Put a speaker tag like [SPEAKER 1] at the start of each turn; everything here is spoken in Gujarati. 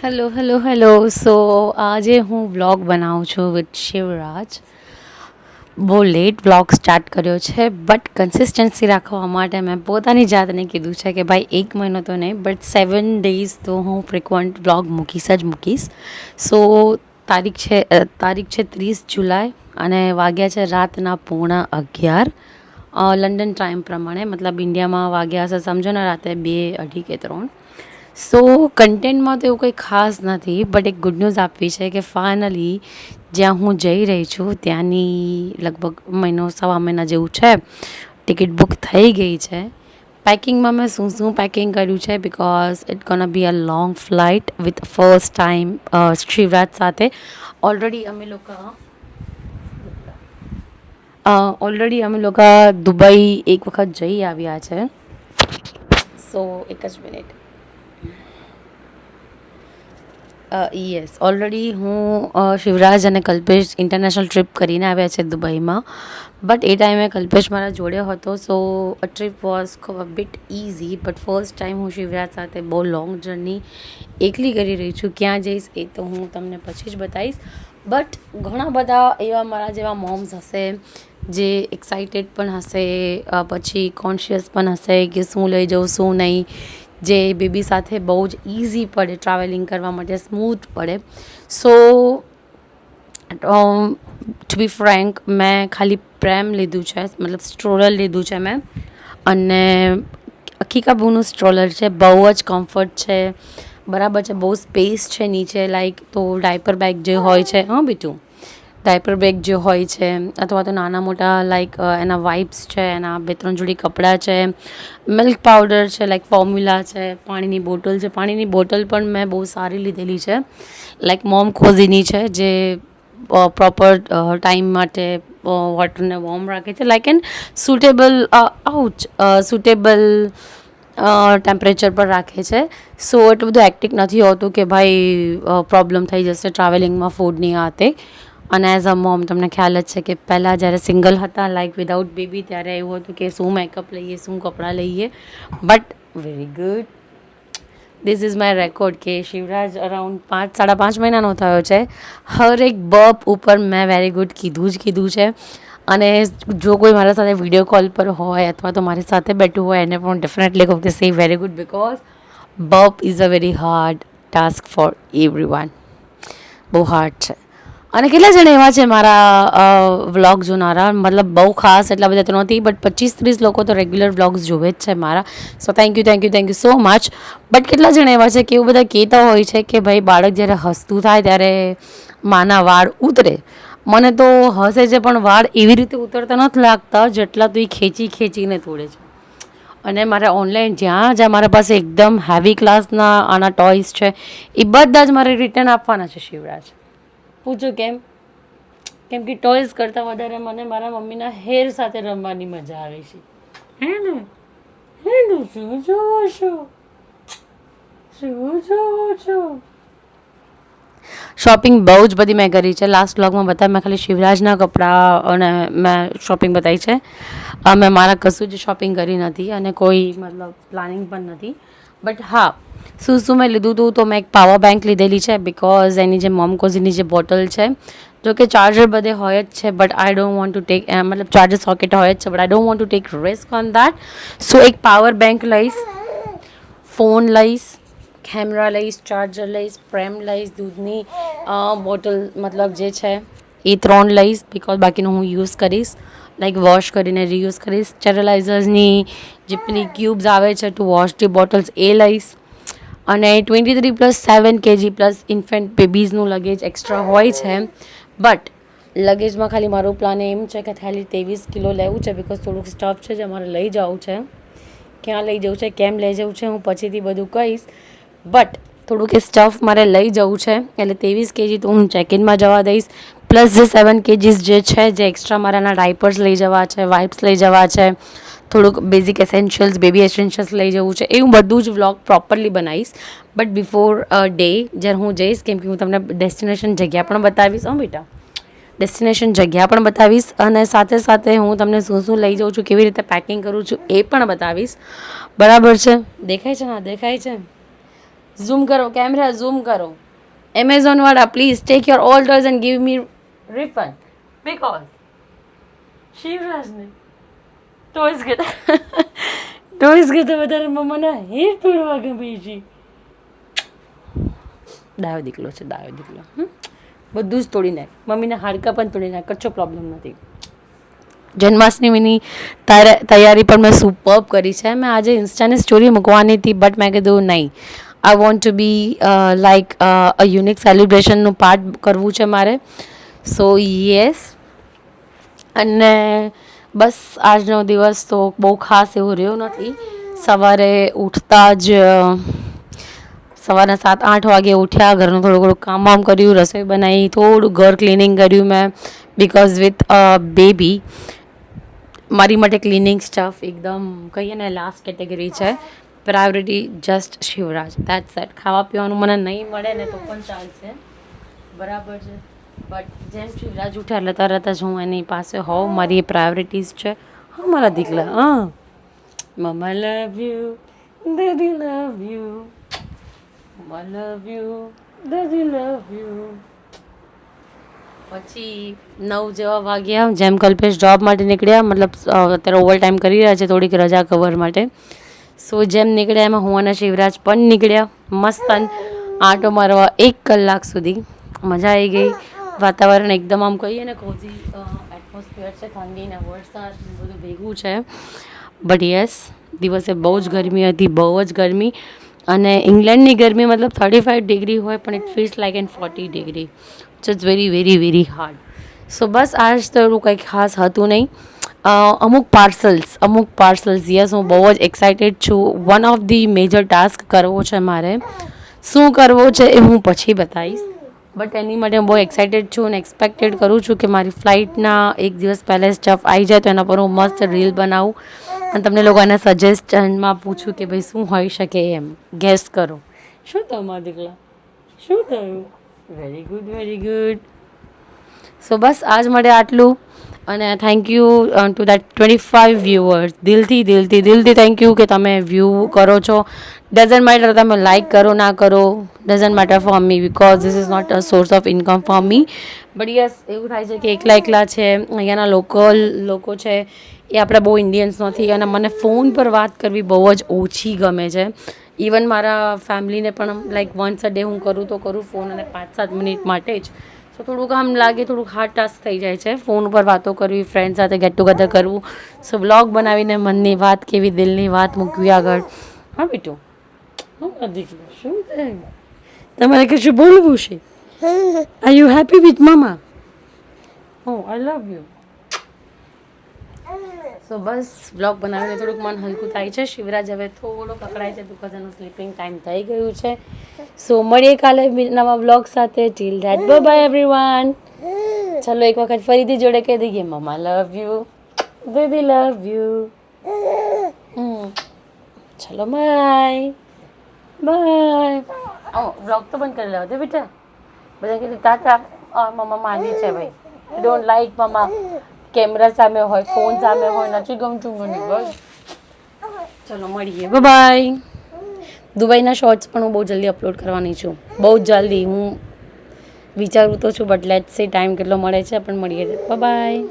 [SPEAKER 1] હેલો હેલો હેલો સો આજે હું વ્લોગ બનાવું છું વિથ શિવરાજ. બહુ લેટ વ્લોગ સ્ટાર્ટ કર્યો છે બટ કન્સિસ્ટન્સી રાખવા માટે મેં પોતાની જાતને કીધું છે કે ભાઈ 1 મહિનો તો નહીં બટ 7 ડેઝ તો હું ફ્રિકવન્ટ વ્લોગ મૂકીશ જ મૂકીશ. સો તારીખ છે 30 જુલાઈ અને વાગ્યા છે રાતના 11:15 લંડન ટાઈમ પ્રમાણે, મતલબ ઇન્ડિયામાં વાગ્યા હશે સમજો ને રાતે 2, 2:30 કે 3. સો કન્ટેન્ટમાં તો એવું કંઈ ખાસ નથી બટ એક ગુડ ન્યૂઝ આપવી છે કે ફાઇનલી જ્યાં હું જઈ રહી છું ત્યાંની લગભગ સવા મહિના જેવું છે ટિકિટ બુક થઈ ગઈ છે. પેકિંગમાં મેં શું પેકિંગ કર્યું છે because it gonna be a long flight with first time Shivraj સાથે. ઓલરેડી અમે લોકો દુબઈ એક વખત જઈ આવ્યા છે. સો એક જ મિનિટ. યસ, ઓલરેડી હું શિવરાજ અને કલ્પેશ ઇન્ટરનેશનલ ટ્રીપ કરીને આવ્યા છે દુબઈમાં. બટ એ ટાઈમે કલ્પેશ મારા જોડે હતો. So trip was bit easy but first time હું શિવરાજ સાથે બહુ લોંગ જર્ની એકલી કરી રહી છું. ક્યાં જઈશ એ તો હું તમને પછી જ બતાવીશ. બટ ઘણા બધા એવા મારા જેવા મોમ્સ હશે જે એક્સાઇટેડ પણ હશે, પછી કોન્શિયસ પણ હશે કે શું લઈ જાઉં શું નહીં, જે બેબી સાથે બહુ જ ઇઝી પડે ટ્રાવેલિંગ કરવા માટે, સ્મૂથ પડે. સો ટુ બી ફ્રેન્ક મેં ખાલી પ્રેમ લીધું છે, મતલબ સ્ટ્રોલર લીધું છે મેં. અને અકીકાબુનું સ્ટ્રોલર છે, બહુ જ કમ્ફર્ટ છે, બરાબર છે, બહુ સ્પેસ છે નીચે. લાઈક તો ડાયપર બેગ જે હોય છે, બીજું ડાયપર બેગ જે હોય છે અથવા તો નાના મોટા લાઈક એના વાઇપ્સ છે, એના 2-3 જોડી કપડાં છે, મિલ્ક પાવડર છે, લાઈક ફોર્મ્યુલા છે, પાણીની બોટલ છે. પાણીની બોટલ પણ મેં બહુ સારી લીધેલી છે, લાઈક મોમ કોઝીની છે, જે પ્રોપર ટાઈમ માટે વોટરને વોર્મ રાખે છે, લાઈક એન સુટેબલ ટેમ્પરેચર પર રાખે છે. સો એટલું બધું એક્ટિક નથી હોતું કે ભાઈ પ્રોબ્લેમ થઈ જશે ટ્રાવેલિંગમાં ફૂડની આ તે. અને એઝ અ મોમ તમને ખ્યાલ જ છે કે પહેલાં જ્યારે સિંગલ હતા લાઈક વિદાઉટ બેબી ત્યારે એવું હતું કે શું મેકઅપ લઈએ, શું કપડાં લઈએ. But very good, this is my record કે શિવરાજ અરાઉન્ડ 5-5.5 મહિનાનો થયો છે. હર એક બપ ઉપર મેં વેરી ગુડ કીધું છે. અને જો કોઈ મારા સાથે વિડીયો કોલ પર હોય અથવા તો મારી સાથે બેઠું હોય એને પણ ડેફિનેટલી કહું કે સે વેરી ગુડ બિકોઝ બપ is a very hard task for everyone. બહુ હાર્ડ છે. અને કેટલા જણા એવા છે મારા વ્લોગ જોનારા, મતલબ બહુ ખાસ એટલા બધા તો નથી બટ 25-30 લોકો તો રેગ્યુલર વ્લોગ્સ જોવે જ છે મારા. So thank you so much. But કેટલા જણા એવા છે કે એવું બધા કહેતા હોય છે કે ભાઈ બાળક જ્યારે હસતું થાય ત્યારે માના વાળ ઉતરે. મને તો હસે છે પણ વાળ એવી રીતે ઉતરતા નથી લાગતા જેટલા તો એ ખેંચીને તોડે છે. અને મારે ઓનલાઈન જ્યાં મારા પાસે એકદમ હેવી ક્લાસના આના ટોયસ છે એ બધા જ મારે રિટર્ન આપવાના છે શિવરાજ. પૂછો કેમ? કેમ કે ટોયસ કરતાં વધારે મને મારા મમ્મીના હેર સાથે રમવાની મજા આવે છે. હે ને? શું જોવો છો? શોપિંગ બહુ જ બધી મેં કરી છે. લાસ્ટ વ્લોગમાં બતાવ્યું, મેં ખાલી શિવરાજના કપડાં અને મેં શોપિંગ બતાવી છે. મેં મારા કશું જ શોપિંગ કરી નથી અને કોઈ મતલબ પ્લાનિંગ પણ નથી. બટ હા, શું મેં લીધું હતું તો મેં એક પાવર બેંક લીધેલી છે બિકોઝ એની જે મોમ કોઝીની જે બોટલ છે, જો કે ચાર્જર બધે હોય જ છે but I don't want to take, મતલબ ચાર્જર સોકેટ હોય જ છે but I don't want to take risk on that. So એક પાવર બેંક લઈશ, ફોન લઈશ, કેમેરા લઈશ, ચાર્જર લઈશ, પ્રેમ લઈશ, દૂધની બોટલ મતલબ જે છે એ 3 લઈશ બિકોઝ બાકીનું હું યુઝ કરીશ, લાઈક વોશ કરીને રીયુઝ કરીશ. સ્ટેરિલાઇઝર્સની જે પેલી ક્યુબ્સ આવે છે ટુ વોશ ધી બોટલ્સ એ લઈશ. અને 23+7 kg plus infant બેબીઝનું luggage extra હોય છે. બટ લગેજમાં ખાલી મારું પ્લાન એમ છે કે ખાલી 23 કિલો લેવું છે બિકોઝ થોડુંક સ્ટફ છે જે મારે લઈ જવું છે. ક્યાં લઈ જવું છે, કેમ લઈ જવું છે હું પછીથી બધું કહીશ. બટ થોડુંક એ સ્ટફ મારે લઈ જવું છે એટલે 23 kg તો હું ચેકિનમાં જવા દઈશ. પ્લસ જે 7 kgs જે છે જે એક્સ્ટ્રા મારાના ડાયપર્સ લઈ જવા છે, વાઇપ્સ લઈ જવા છે, થોડુંક બેઝિક એસેન્શિયલ્સ, બેબી એસેન્શિયલ્સ લઈ જવું છે. એ હું બધું જ વ્લોગ પ્રોપરલી બનાવીશ. બટ બિફોર ડે જ્યારે હું જઈશ, કેમ કે હું તમને ડેસ્ટિનેશન જગ્યા પણ બતાવીશ. બેટા, ડેસ્ટિનેશન જગ્યા પણ બતાવીશ અને સાથે સાથે હું તમને શું લઈ જાઉં છું, કેવી રીતે પેકિંગ કરું છું એ પણ બતાવીશ. બરાબર છે? દેખાય છે? ના દેખાય છે? ઝૂમ કરો કેમેરા, ઝૂમ કરો. એમેઝોન વાળા please take your all toys and give me refund because શિવરાજને ટોયઝ કરતા વધારે મમ્માના હેર તોડવા ગમે છે. ડાયો દીકલો છે, ડાયો દીકલો. બધું જ તોડી નાખ. મમ્મીના હાડકા પણ તોડી નાખ, કચ્છો પ્રોબ્લેમ નથી. જન્માષ્ટમીની તૈયારી પણ મેં સુપર્બ કરી છે. મેં આજે ઇન્સ્ટાની સ્ટોરી મૂકવાની હતી બટ મેં કીધું નહીં, I want to be like a unique સેલિબ્રેશનનું પાર્ટ કરવું છે મારે. So yes. અને બસ આજનો દિવસ તો બહુ ખાસ એવું રહ્યું નથી. સવારે ઉઠતા જ સવારના 7-8 વાગે ઉઠ્યા, ઘરનું થોડું ઘણું કામ વામ કર્યું, રસોઈ બનાવી, થોડું ઘર ક્લિનિંગ કર્યું મેં બિકોઝ વિથ બેબી મારી માટે ક્લિનિંગ સ્ટફ એકદમ કહીએ ને લાસ્ટ કેટેગરી છે. Priority just Shivraj, that's it. ખાવા પીવાનું મને નહીં મળે ને તો પણ ચાલશે, બરાબર છે. બટ જેમ શિવરાજ ઉઠે એટલે તરત જ હું એની પાસે હોઉં. મારી એ પ્રાયોરિટીઝ છે. હા મારા દીકલા, હા મમ્મા લવ યુ, દીદી love you, mamma love you, દીદી લવ યુ. પછી 9 જેવા વાગ્યા, જેમ કલ્પેશ જોબ માટે નીકળ્યા, મતલબ અત્યારે ઓવર ટાઈમ કરી રહ્યા છે થોડીક રજા કવર માટે. સો જેમ નીકળ્યા એમાં હું અને શિવરાજ પણ નીકળ્યા મસ્ત આંટો મારવા 1 કલાક સુધી. મજા આવી ગઈ. વાતાવરણ એકદમ આમ કહીએ ને કોઝી એટમોસ્ફિયર છે, ઠંડી ને વરસાદ બધું ભેગું છે. બટ યસ, દિવસે બહુ જ ગરમી હતી, બહુ જ ગરમી. અને ઇંગ્લેન્ડની ગરમી મતલબ 35 ડિગ્રી હોય પણ it feels like an 40 degree. It's very very very hard. So બસ આજ તો એવું કંઈ ખાસ હતું નહીં. અમુક પાર્સલ્સ યસ, હું બહુ જ એક્સાઇટેડ છું. One of the major task કરવો છે મારે. શું કરવો છે એ હું પછી બતાવીશ. બટ એની માટે હું બહુ એક્સાઇટેડ છું અને એક્સપેક્ટેડ કરું છું કે મારી ફ્લાઇટના 1 દિવસ પહેલાં સ્ટફ આવી જાય તો એના પર હું મસ્ત રીલ બનાવું અને તમને લોકોને સજેસ્ટનમાં પૂછું કે ભાઈ શું હોઈ શકે એમ. ગેસ કરો શું તમારા દીકલા, શું થયું? Very good, very good. So બસ આજ માટે આટલું. અને thank you to that 25 viewers. દિલથી થેન્ક યુ કે તમે વ્યૂ કરો છો. ડઝન્ટ મેટર તમે લાઈક કરો ના કરો, doesn't matter for me because this is not a source of income for me. But yes, એવું થાય છે કે એકલા છે, અહીંયાના લોકો છે એ આપણે બહુ ઇન્ડિયન્સ નથી અને મને ફોન પર વાત કરવી બહુ જ ઓછી ગમે છે. ઇવન મારા ફેમિલીને પણ લાઈક વન્સ અ ડે હું કરું તો કરું ફોન, અને 5-7 મિનિટ માટે જ. સો થોડુંક આમ લાગે, થોડુંક હાર્ડ ટાસ્ક થઈ જાય છે ફોન ઉપર વાતો કરવી, ફ્રેન્ડ સાથે ગેટ ટુગેધર કરવું. સો વ્લોગ બનાવીને મનની વાત કેવી, દિલની વાત મૂકવી આગળ. હા બેટું, શું થાય? તમારે કશું બોલવું છે? આર યુ હેપી વિથ મામા? ઓ આઈ love you. So bus vlog બનાવીને થોડુંક મન હલકું થાય છે. શિવરાજ હવે થોડો પકડાય છે બિકોઝ એનું સ્લીપિંગ ટાઈમ થઈ ગયું છે. સો મળીએ કાલે નવા વ્લોગ સાથે. Till that bye bye everyone. ચલો એક વખત ફરીથી જોડે કહી દઈએ, મમ્મા લવ યુ, દીદી લવ યુ. ચલો બાય બાય. વ્લોગ તો બંધ કરી લેવા દે બેટા. બધા કીધું તાતા મમ્મા માની છે ભાઈ, ડોન્ટ લાઈક મમ્મા કેમેરા સામે હોય, ફોન સામે હોય, નથી ગમતું મને બસ. ચલો મળીએ, બાય. દુબઈના શોર્ટ્સ પણ હું બહુ જલ્દી અપલોડ કરવાની છું, બહુ જલ્દી. હું વિચારું તો છું બટ લેટ્સ સી ટાઈમ કેટલો મળે છે, પણ મળીએ. બાય.